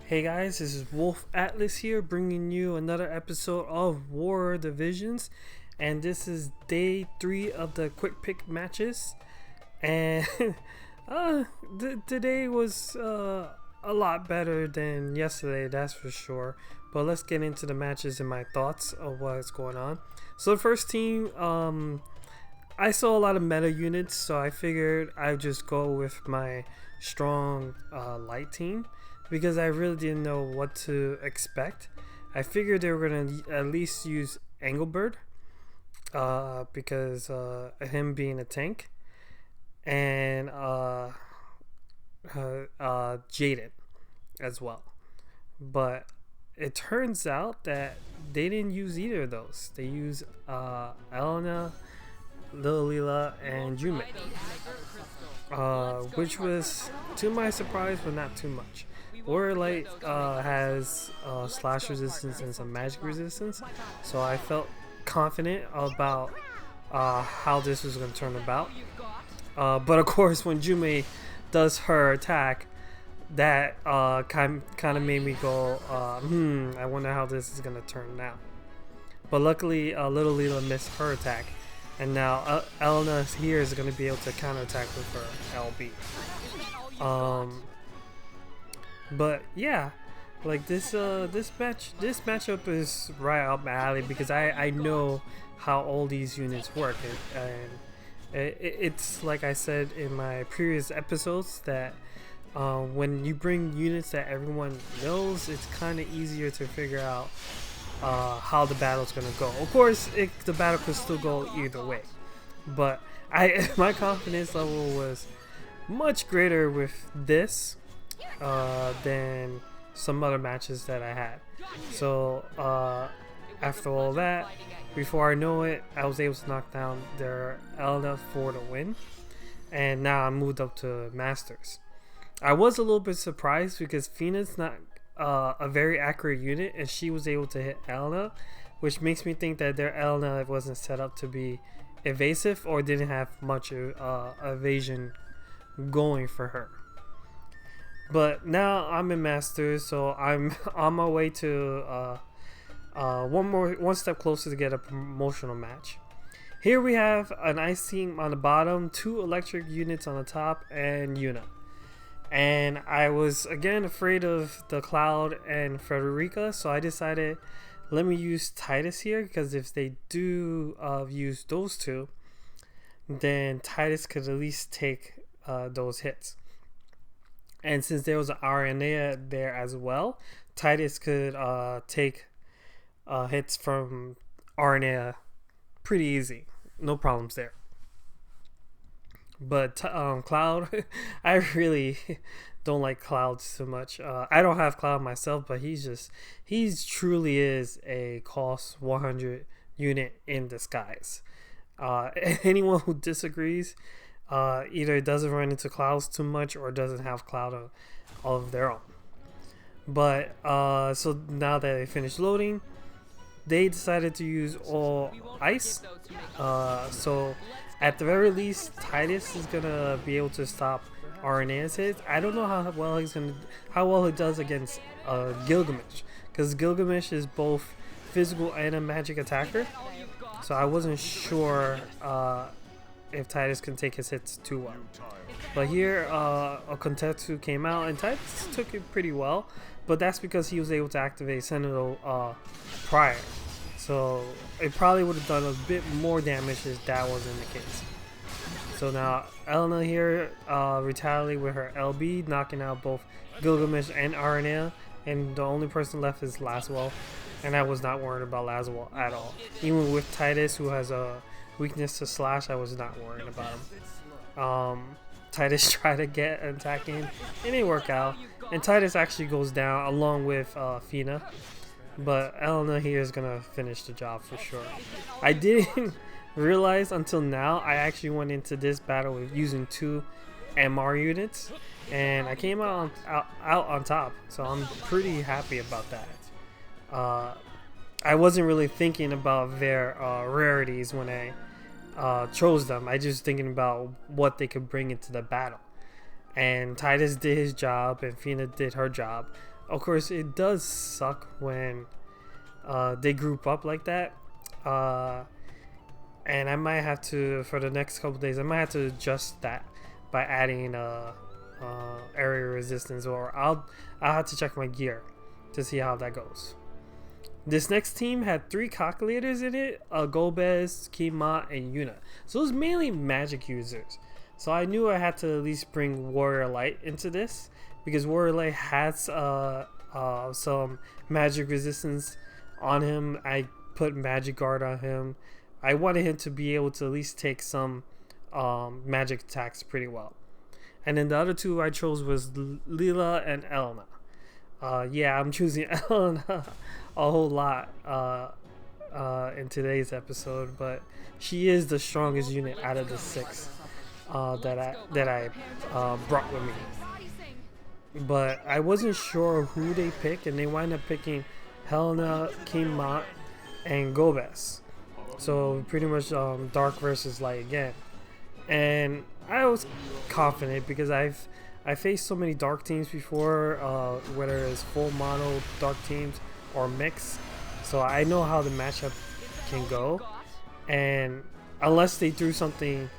Hey guys, this is Wolf Atlas here, bringing you another episode of War Divisions, and this is day 3 of the quick pick matches. And today was a lot better than yesterday, that's for sure. But let's get into the matches and my thoughts of what's going on. So the first team, I saw a lot of meta units, so I figured I'd just go with my strong light team because I really didn't know what to expect. I figured they were going to at least use Engelbert because him being a tank, and Jaden as well. But it turns out that they didn't use either of those. They used Elena, Lilila, and Jume, which was to my surprise, but not too much. Warrior Light has slash resistance and some magic resistance, so I felt confident about how this was going to turn about. But of course, when Jume does her attack, that kind of made me go, I wonder how this is going to turn out. But luckily, Little Lila missed her attack, and now Elena here is going to be able to counterattack with her LB. But yeah, like this matchup is right up my alley because I know how all these units work, and it's like I said in my previous episodes that when you bring units that everyone knows, it's kind of easier to figure out how the battle's gonna go. Of course, the battle could still go either way, but my confidence level was much greater with this than some other matches that I had. So after all that, before I know it, I was able to knock down their Elena for the win, and now I moved up to Masters. I was a little bit surprised because Fina's not a very accurate unit, and she was able to hit Elena, which makes me think that their Elena wasn't set up to be evasive or didn't have much evasion going for her. But now I'm in Masters, so I'm on my way to one step closer to get a promotional match. Here we have an ice team on the bottom, 2 electric units on the top, and Yuna. And I was again afraid of the Cloud and Frederica, so I decided let me use Titus here, because if they do use those two, then Titus could at least take those hits. And since there was an Aranea there as well, Titus could take hits from Aranea pretty easy. No problems there. But Cloud, I really don't like Cloud so much. I don't have Cloud myself, but he truly is a cost 100 unit in disguise. Anyone who disagrees either doesn't run into Clouds too much or doesn't have Cloud of their own. But so now that they finished loading, they decided to use all ice. So at the very least, Titus is gonna be able to stop Arena's hits. I don't know how well he does against Gilgamesh, because Gilgamesh is both physical and a magic attacker. So I wasn't sure if Titus can take his hits too well. But here, Kontetsu came out, and Titus took it pretty well, but that's because he was able to activate Sentinel prior. So it probably would have done a bit more damage if that wasn't the case. So now Elena here retaliated with her LB, knocking out both Gilgamesh and Aranea, and the only person left is Laswell, and I was not worried about Laswell at all. Even with Titus, who has a weakness to slash, I was not worried about him. Titus tried to get an attack in, it didn't work out, and Titus actually goes down along with Fina. But Elena here is gonna finish the job for sure. I didn't realize until now I actually went into this battle with using 2 MR units, and I came out on top, so I'm pretty happy about that. I wasn't really thinking about their rarities when I chose them. I just thinking about what they could bring into the battle. And Titus did his job, and Fina did her job of course, it does suck when they group up like that. And I might have to, for the next couple days, I might have to adjust that by adding area resistance, or I'll have to check my gear to see how that goes. This next team had 3 calculators in it: Golbez, Kima, and Yuna. So it was mainly magic users. So I knew I had to at least bring Warrior Light into this, because Warrior Light has some magic resistance on him. I put Magic Guard on him. I wanted him to be able to at least take some magic attacks pretty well. And then the other 2 I chose was Leela and Elena. Yeah, I'm choosing Elena a whole lot in today's episode, but she is the strongest unit out of the 6 that I brought with me. But I wasn't sure who they picked, and they wound up picking Helena, Kima, and Golbez. So pretty much dark versus light again. And I was confident because I faced so many dark teams before, whether it's full mono dark teams or mix. So I know how the matchup can go. And unless they threw something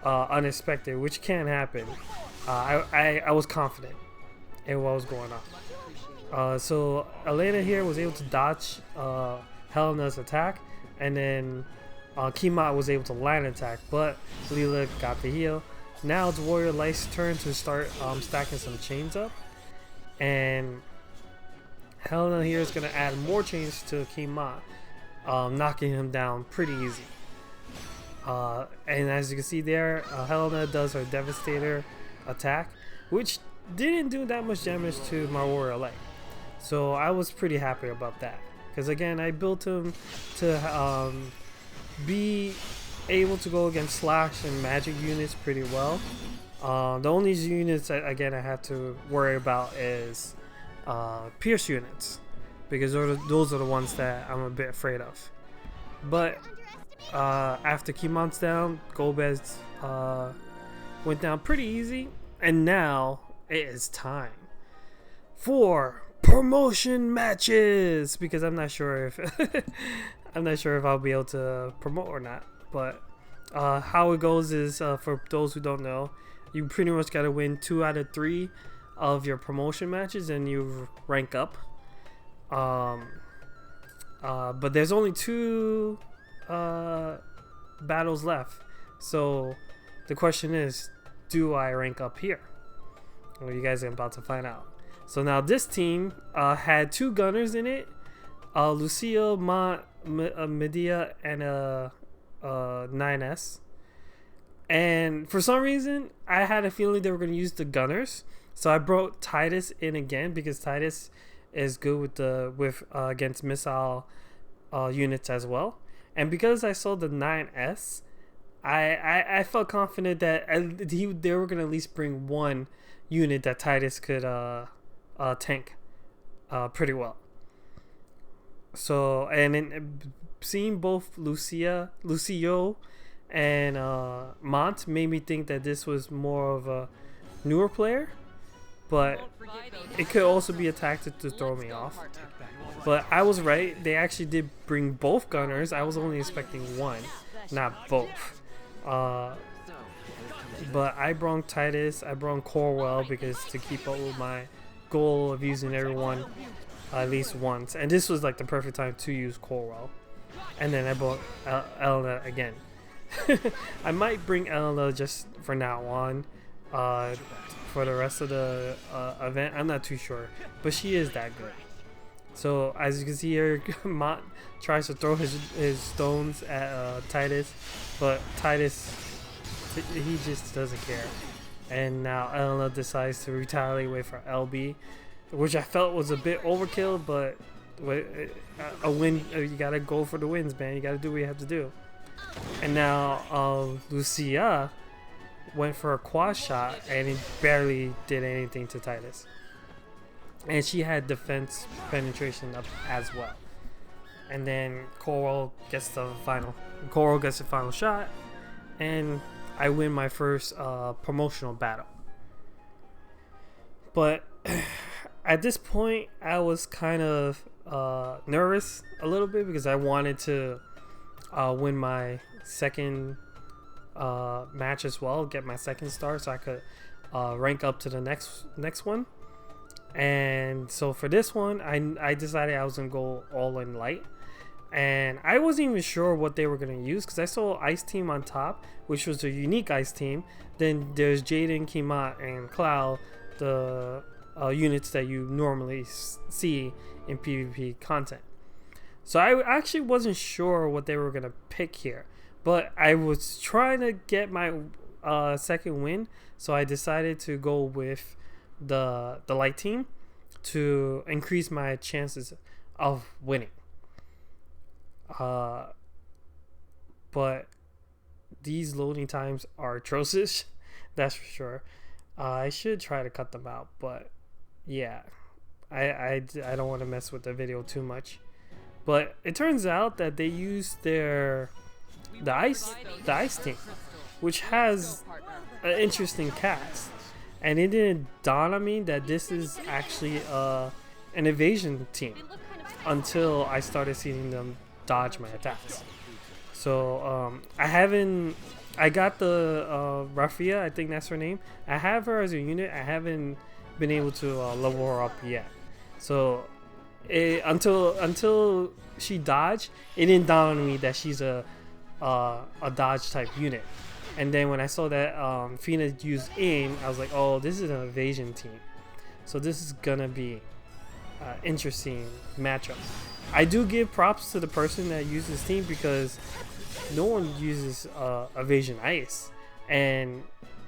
unexpected, which can happen, I was confident in what was going on. So Elena here was able to dodge Helena's attack, and then Kima was able to line attack, but Leela got the heal. Now it's Warrior Light's turn to start stacking some chains up, and Helena here is going to add more chains to Kima, knocking him down pretty easy. And as you can see there, Helena does her Devastator attack, which didn't do that much damage to my Warrior Light. So I was pretty happy about that, because again, I built him to be able to go against slash and magic units pretty well. The only units again I have to worry about is pierce units, because those are the ones that I'm a bit afraid of. But after Kimon's down, Golbez went down pretty easy, and now it is time for promotion matches, because I'm not sure if I'll be able to promote or not. But how it goes is, for those who don't know, you pretty much got to win 2 out of 3 of your promotion matches and you rank up. But there's only 2 battles left, so the question is, do I rank up here? Well, you guys are about to find out. So now this team had 2 gunners in it, Lucio, Medea, and 9S. And for some reason, I had a feeling they were going to use the gunners, so I brought Titus in again, because Titus is good with against missile units as well. And because I saw the 9S, I felt confident that they were going to at least bring one unit that Titus could tank pretty well. So, and then seeing both Lucio and Mont made me think that this was more of a newer player, but it could also be a tactic to throw me off. But I was right, they actually did bring both gunners. I was only expecting one, not both. But I brought Titus, I brought Corwell, because to keep up with my goal of using everyone at least once, and this was like the perfect time to use Corwell. And then I brought Elena again. I might bring Elena just for now on, for the rest of the event. I'm not too sure, but she is that good. So as you can see here, Mont tries to throw his stones at Titus, but Titus, he just doesn't care. And now Elena decides to retaliate for LB, which I felt was a bit overkill, but a win, you gotta go for the wins, man. You gotta do what you have to do. And now Lucia went for a quad shot, and it barely did anything to Titus. And she had defense penetration up as well. And then Coral gets the final shot, and I win my first promotional battle. But at this point, I was kind of nervous a little bit because I wanted to win my second match as well, get my second star, so I could rank up to the next one. And so for this one, I decided I was gonna go all in light, and I wasn't even sure what they were gonna use because I saw Ice Team on top, which was a unique Ice Team. Then there's Jaden, Kimat, and Cloud, the units that you normally see in PvP content. So I actually wasn't sure what they were gonna pick here, but I was trying to get my second win, so I decided to go with the light team to increase my chances of winning. But these loading times are atrocious, that's for sure. I should try to cut them out, but yeah, I don't want to mess with the video too much. But it turns out that they used the ice team, which has an interesting cast, and it didn't dawn on me that this is actually an evasion team until I started seeing them dodge my attacks. So I got the Rafia, I think that's her name. I have her as a unit. I haven't been able to level her up yet. So until she dodged, it didn't dawn on me that she's a dodge type unit. And then when I saw that Fina used aim, I was like, oh, this is an evasion team. So this is gonna be an interesting matchup. I do give props to the person that used this team because no one uses evasion ice, and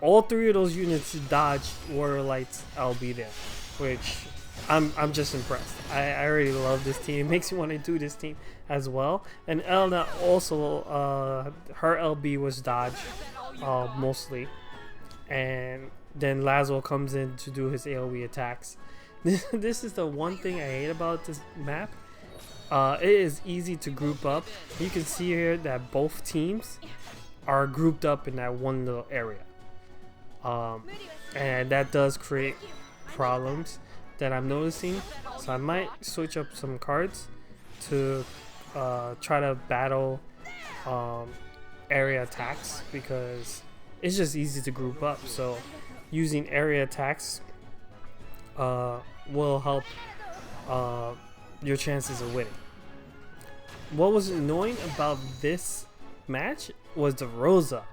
all three of those units dodged Warrior Light's LB there, which I'm just impressed. I already love this team. It makes me want to do this team as well. And Elna also, her LB was dodge mostly, and then Lazo comes in to do his AoE attacks. This is the one thing I hate about this map. It is easy to group up. You can see here that both teams are grouped up in that one little area, and that does create problems that I'm noticing. So I might switch up some cards to try to battle area attacks, because it's just easy to group up. So using area attacks will help your chances of winning. What was annoying about this match was the Rosa,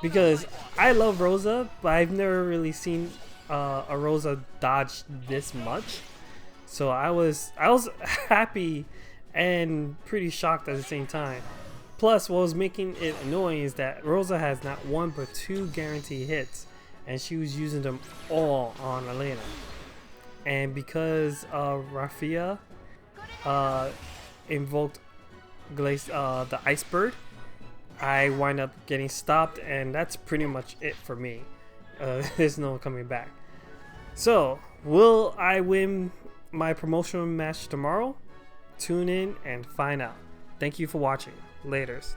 because I love Rosa, but I've never really seen a Rosa dodge this much. So I was happy and pretty shocked at the same time. Plus, what was making it annoying is that Rosa has not one but two guaranteed hits, and she was using them all on Elena. And because Rafia invoked the Ice Bird, I wind up getting stopped, and that's pretty much it for me. There's no coming back. So, will I win my promotional match tomorrow? Tune in and find out. Thank you for watching. Laters.